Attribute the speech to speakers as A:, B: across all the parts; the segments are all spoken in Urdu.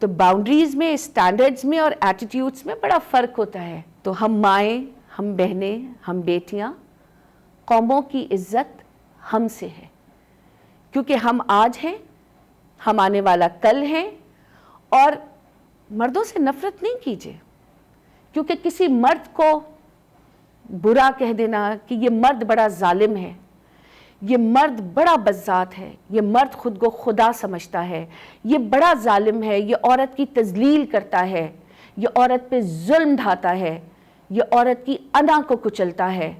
A: تو باؤنڈریز میں، اسٹینڈرڈز میں اور ایٹیٹیوڈز میں بڑا فرق ہوتا ہے. تو ہم مائیں، ہم بہنیں، ہم بیٹیاں، قوموں کی عزت ہم سے ہے، کیونکہ ہم آج ہیں، ہم آنے والا کل ہیں. اور مردوں سے نفرت نہیں کیجیے، کیونکہ کسی مرد کو برا کہہ دینا کہ یہ مرد بڑا ظالم ہے، یہ مرد بڑا بذات ہے، یہ مرد خود کو خدا سمجھتا ہے، یہ بڑا ظالم ہے، یہ عورت کی تذلیل کرتا ہے، یہ عورت پہ ظلم ڈھاتا ہے، یہ عورت کی انا کو کچلتا ہے،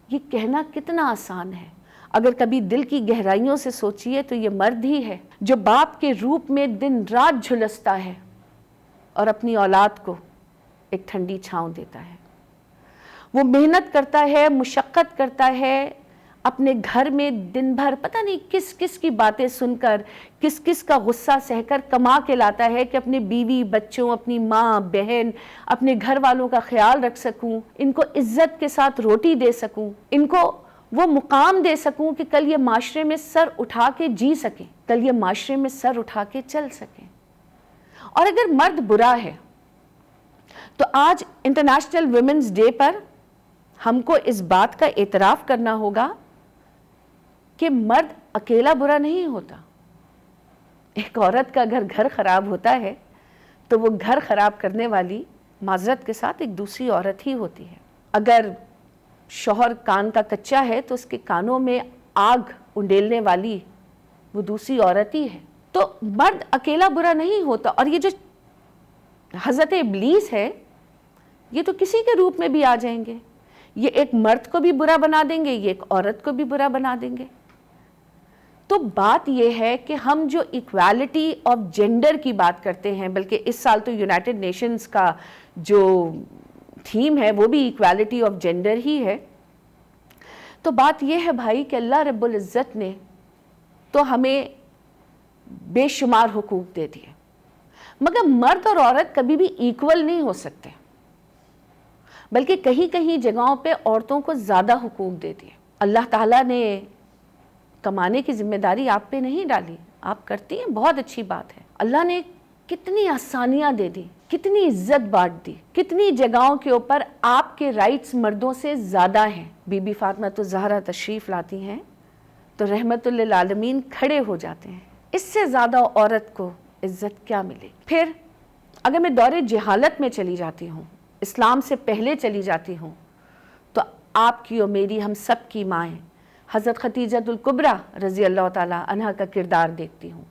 A: یہ کہنا کتنا آسان ہے. اگر کبھی دل کی گہرائیوں سے سوچئے تو یہ مرد ہی ہے جو باپ کے روپ میں دن رات جھلستا ہے اور اپنی اولاد کو ایک ٹھنڈی چھاؤں دیتا ہے. وہ محنت کرتا ہے، مشقت کرتا ہے، اپنے گھر میں دن بھر پتہ نہیں کس کس کی باتیں سن کر، کس کس کا غصہ سہ کر کما کے لاتا ہے کہ اپنے بیوی بچوں، اپنی ماں بہن، اپنے گھر والوں کا خیال رکھ سکوں، ان کو عزت کے ساتھ روٹی دے سکوں، ان کو وہ مقام دے سکوں کہ کل یہ معاشرے میں سر اٹھا کے جی سکیں، کل یہ معاشرے میں سر اٹھا کے چل سکیں. اور اگر مرد برا ہے تو آج انٹرنیشنل ویمنز ڈے پر ہم کو اس بات کا اعتراف کرنا ہوگا کہ مرد اکیلا برا نہیں ہوتا. ایک عورت کا اگر گھر خراب ہوتا ہے تو وہ گھر خراب کرنے والی معذرت کے ساتھ ایک دوسری عورت ہی ہوتی ہے. اگر شوہر کان کا کچا ہے تو اس کے کانوں میں آگ انڈیلنے والی وہ دوسری عورت ہی ہے. تو مرد اکیلا برا نہیں ہوتا. اور یہ جو حضرت ابلیس ہے یہ تو کسی کے روپ میں بھی آ جائیں گے، یہ ایک مرد کو بھی برا بنا دیں گے، یہ ایک عورت کو بھی برا بنا دیں گے. تو بات یہ ہے کہ ہم جو ایکویلٹی آف جینڈر کی بات کرتے ہیں، بلکہ اس سال تو یونائٹڈ نیشنز کا جو تھیم ہے وہ بھی ایکویلٹی آف جینڈر ہی ہے. تو بات یہ ہے بھائی کہ اللہ رب العزت نے تو ہمیں بے شمار حقوق دے دیے، مگر مرد اور عورت کبھی بھی ایکول نہیں ہو سکتے، بلکہ کہیں کہیں جگہوں پہ عورتوں کو زیادہ حقوق دے دیے. اللہ تعالیٰ نے کمانے کی ذمہ داری آپ پہ نہیں ڈالی، آپ کرتی ہیں، بہت اچھی بات ہے. اللہ نے کتنی آسانیاں دے دی، کتنی عزت بانٹ دی، کتنی جگہوں کے اوپر آپ کے رائٹس مردوں سے زیادہ ہیں. بی بی فاطمہ زہرا تشریف لاتی ہیں تو رحمت للعالمین کھڑے ہو جاتے ہیں. اس سے زیادہ عورت کو عزت کیا ملے. پھر اگر میں دور جہالت میں چلی جاتی ہوں، اسلام سے پہلے چلی جاتی ہوں، تو آپ کی اور میری، ہم سب کی مائیں حضرت خدیجہ الکبریٰ رضی اللہ تعالی عنہا کا کردار دیکھتی ہوں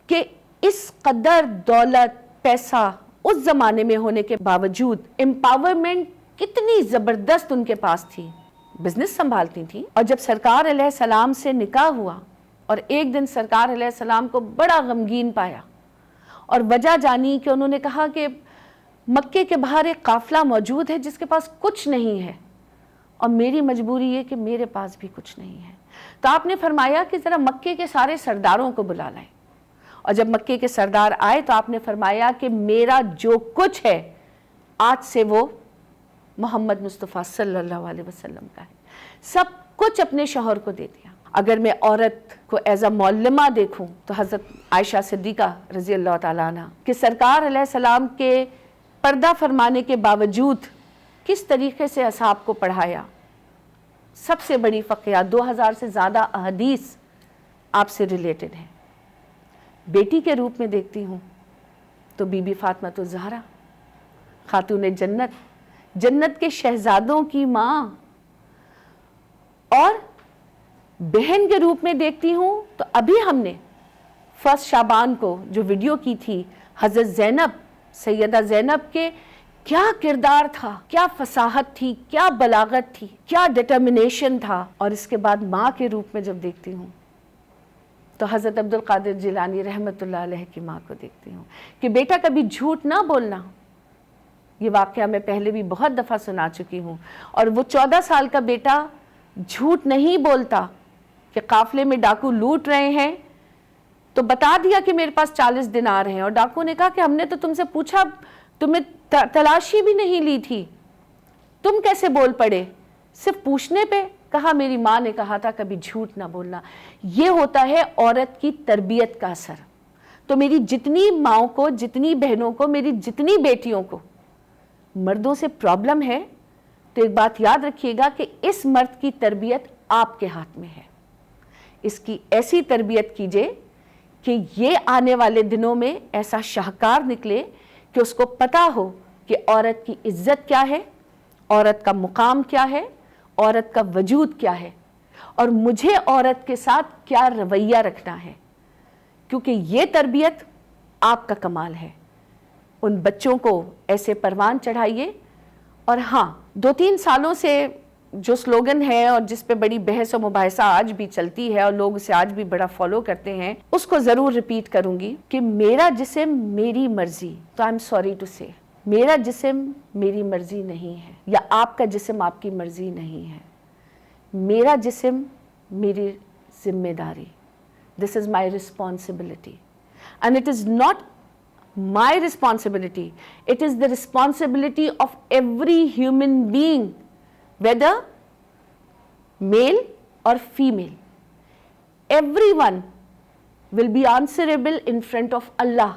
A: کہ اس قدر دولت، پیسہ اس زمانے میں ہونے کے باوجود امپاورمنٹ کتنی زبردست ان کے پاس تھی، بزنس سنبھالتی تھی. اور جب سرکار علیہ السلام سے نکاح ہوا اور ایک دن سرکار علیہ السلام کو بڑا غمگین پایا، اور وجہ جانی کہ انہوں نے کہا کہ مکے کے باہر ایک قافلہ موجود ہے جس کے پاس کچھ نہیں ہے، اور میری مجبوری ہے کہ میرے پاس بھی کچھ نہیں ہے. تو آپ نے فرمایا کہ ذرا مکے کے سارے سرداروں کو بلا لائیں. اور جب مکے کے سردار آئے تو آپ نے فرمایا کہ میرا جو کچھ ہے آج سے وہ محمد مصطفیٰ صلی اللہ علیہ وسلم کا ہے. سب کچھ اپنے شوہر کو دے دیا. اگر میں عورت کو ایز اے معلمہ دیکھوں تو حضرت عائشہ صدیقہ رضی اللہ تعالیٰ عنہ کہ سرکار علیہ السلام کے پردہ فرمانے کے باوجود کس طریقے سے اصحاب کو پڑھایا. سب سے بڑی فقیہ، 2000 سے زیادہ احادیث آپ سے ریلیٹڈ ہیں. بیٹی کے روپ میں دیکھتی ہوں تو بی بی فاطمہ زہرا خاتون جنت، جنت کے شہزادوں کی ماں. اور بہن کے روپ میں دیکھتی ہوں تو ابھی ہم نے 1 شعبان کو جو ویڈیو کی تھی حضرت زینب، سیدہ زینب کے کیا کردار تھا، کیا فصاحت تھی، کیا بلاغت تھی، کیا ڈٹرمنیشن تھا. اور اس کے بعد ماں کے روپ میں جب دیکھتی ہوں تو حضرت عبد القادر جیلانی رحمت اللہ علیہ کی ماں کو دیکھتی ہوں کہ بیٹا کبھی جھوٹ نہ بولنا. یہ واقعہ میں پہلے بھی بہت دفعہ سنا چکی ہوں. اور وہ 14 سال کا بیٹا جھوٹ نہیں بولتا کہ قافلے میں ڈاکو لوٹ رہے ہیں تو بتا دیا کہ میرے پاس 40 دن آ رہے ہیں. اور ڈاکو نے کہا کہ ہم نے تو تم سے پوچھا، تمہیں تلاشی بھی نہیں لی تھی، تم کیسے بول پڑے؟ صرف پوچھنے پہ کہا میری ماں نے کہا تھا کبھی جھوٹ نہ بولنا. یہ ہوتا ہے عورت کی تربیت کا اثر. تو میری جتنی ماؤں کو, جتنی بہنوں کو, میری جتنی بیٹیوں کو مردوں سے پرابلم ہے, تو ایک بات یاد رکھیے گا کہ اس مرد کی تربیت آپ کے ہاتھ میں ہے. اس کی ایسی تربیت کیجئے کہ یہ آنے والے دنوں میں ایسا شاہکار نکلے کہ اس کو پتا ہو کہ عورت کی عزت کیا ہے, عورت کا مقام کیا ہے, عورت کا وجود کیا ہے, اور مجھے عورت کے ساتھ کیا رویہ رکھنا ہے. کیونکہ یہ تربیت آپ کا کمال ہے. ان بچوں کو ایسے پروان چڑھائیے. اور ہاں, 2-3 سالوں سے جو سلوگن ہے اور جس پہ بڑی بحث و مباحثہ آج بھی چلتی ہے اور لوگ اسے آج بھی بڑا فالو کرتے ہیں, اس کو ضرور ریپیٹ کروں گی کہ میرا جسم میری مرضی. تو آئی ایم سوری ٹو سے, میرا جسم میری مرضی نہیں ہے, یا آپ کا جسم آپ کی مرضی نہیں ہے. میرا جسم میری ذمہ داری. This is my responsibility. And it is not my responsibility. It is the responsibility of every human being, whether male or female. Everyone will be answerable in front of Allah.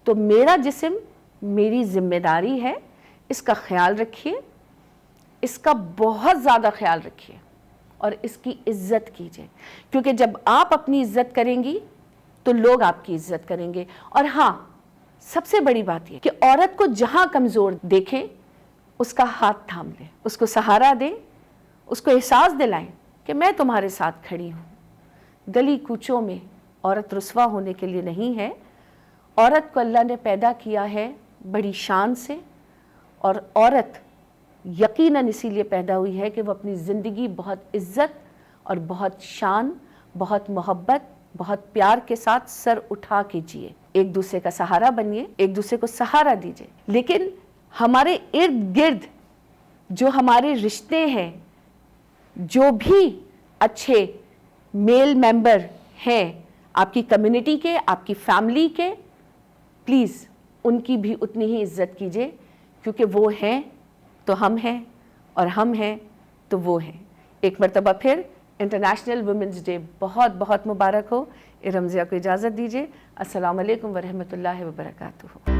A: تو میرا جسم میری ذمہ داری ہے, اس کا خیال رکھیے, اس کا بہت زیادہ خیال رکھیے اور اس کی عزت کیجئے. کیونکہ جب آپ اپنی عزت کریں گی تو لوگ آپ کی عزت کریں گے. اور ہاں, سب سے بڑی بات یہ کہ عورت کو جہاں کمزور دیکھیں اس کا ہاتھ تھام لیں, اس کو سہارا دیں, اس کو احساس دلائیں کہ میں تمہارے ساتھ کھڑی ہوں. گلی کوچوں میں عورت رسوا ہونے کے لیے نہیں ہے. عورت کو اللہ نے پیدا کیا ہے بڑی شان سے, اور عورت یقیناً اسی لیے پیدا ہوئی ہے کہ وہ اپنی زندگی بہت عزت اور بہت شان, بہت محبت, بہت پیار کے ساتھ سر اٹھا کے جیے. ایک دوسرے کا سہارا بنیے, ایک دوسرے کو سہارا دیجئے. لیکن ہمارے ارد گرد جو ہمارے رشتے ہیں, جو بھی اچھے میل ممبر ہیں آپ کی کمیونٹی کے, آپ کی فیملی کے, پلیز ان کی بھی اتنی ہی عزت کیجئے, کیونکہ وہ ہیں تو ہم ہیں, اور ہم ہیں تو وہ ہیں. ایک مرتبہ پھر انٹرنیشنل ویمنز ڈے بہت بہت مبارک ہو. رمضیہ کو اجازت دیجیے. السلام علیکم ورحمۃ اللہ وبرکاتہ.